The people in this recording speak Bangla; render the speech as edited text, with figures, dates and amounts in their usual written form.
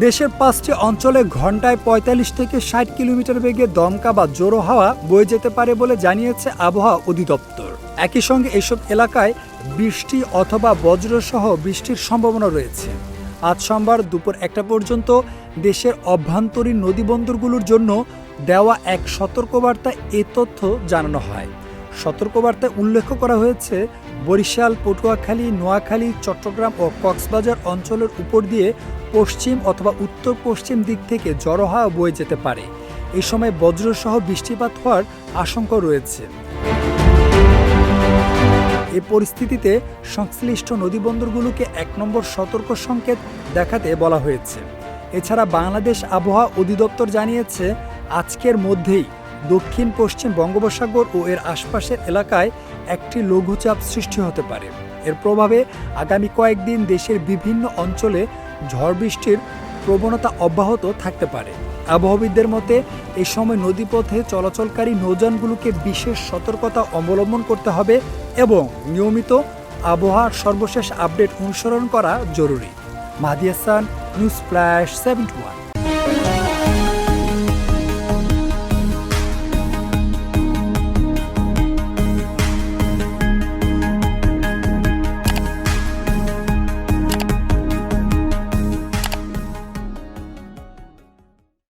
দেশের ৫টি অঞ্চলে ঘন্টায় ৪৫ থেকে ৬০ কিলোমিটার বেগে দমকা বা জোড়ো হাওয়া বয়ে যেতে পারে বলে জানিয়েছে আবহাওয়া অধিদপ্তর। একই সঙ্গে এসব এলাকায় বৃষ্টি অথবা বজ্রসহ বৃষ্টির সম্ভাবনা রয়েছে। আজ সোমবার দুপুর ১টা পর্যন্ত দেশের অভ্যন্তরীণ নদীবন্দরগুলোর জন্য দেওয়া এক সতর্কবার্তা এ তথ্য জানানো হয়। সতর্কবার্তায় উল্লেখ করা হয়েছে, বরিশাল, পটুয়াখালী, নোয়াখালী, চট্টগ্রাম ও কক্সবাজার অঞ্চলের উপর দিয়ে পশ্চিম অথবা উত্তর পশ্চিম দিক থেকে ঝড়ো হাওয়া বয়ে যেতে পারে। এই সময় বজ্রসহ বৃষ্টিপাত হওয়ার আশঙ্কা রয়েছে। এই পরিস্থিতিতে সংশ্লিষ্ট নদীবন্দরগুলোকে ১ নম্বর সতর্ক সংকেত দেখাতে বলা হয়েছে। এছাড়া বাংলাদেশ আবহাওয়া অধিদপ্তর জানিয়েছে, আজকের মধ্যেই দক্ষিণ পশ্চিম বঙ্গোপসাগর ও এর আশপাশের এলাকায় একটি লঘুচাপ সৃষ্টি হতে পারে। এর প্রভাবে আগামী কয়েকদিন দেশের বিভিন্ন অঞ্চলে ঝড় বৃষ্টির প্রবণতা অব্যাহত থাকতে পারে। আবহাওয়াবিদদের মতে, এ সময় নদীপথে চলাচলকারী নৌযানগুলোকে বিশেষ সতর্কতা অবলম্বন করতে হবে এবং নিয়মিত আবহাওয়ার সর্বশেষ আপডেট অনুসরণ করা জরুরি। মাহদী হাসান, নিউজ ফ্ল্যাশ 71।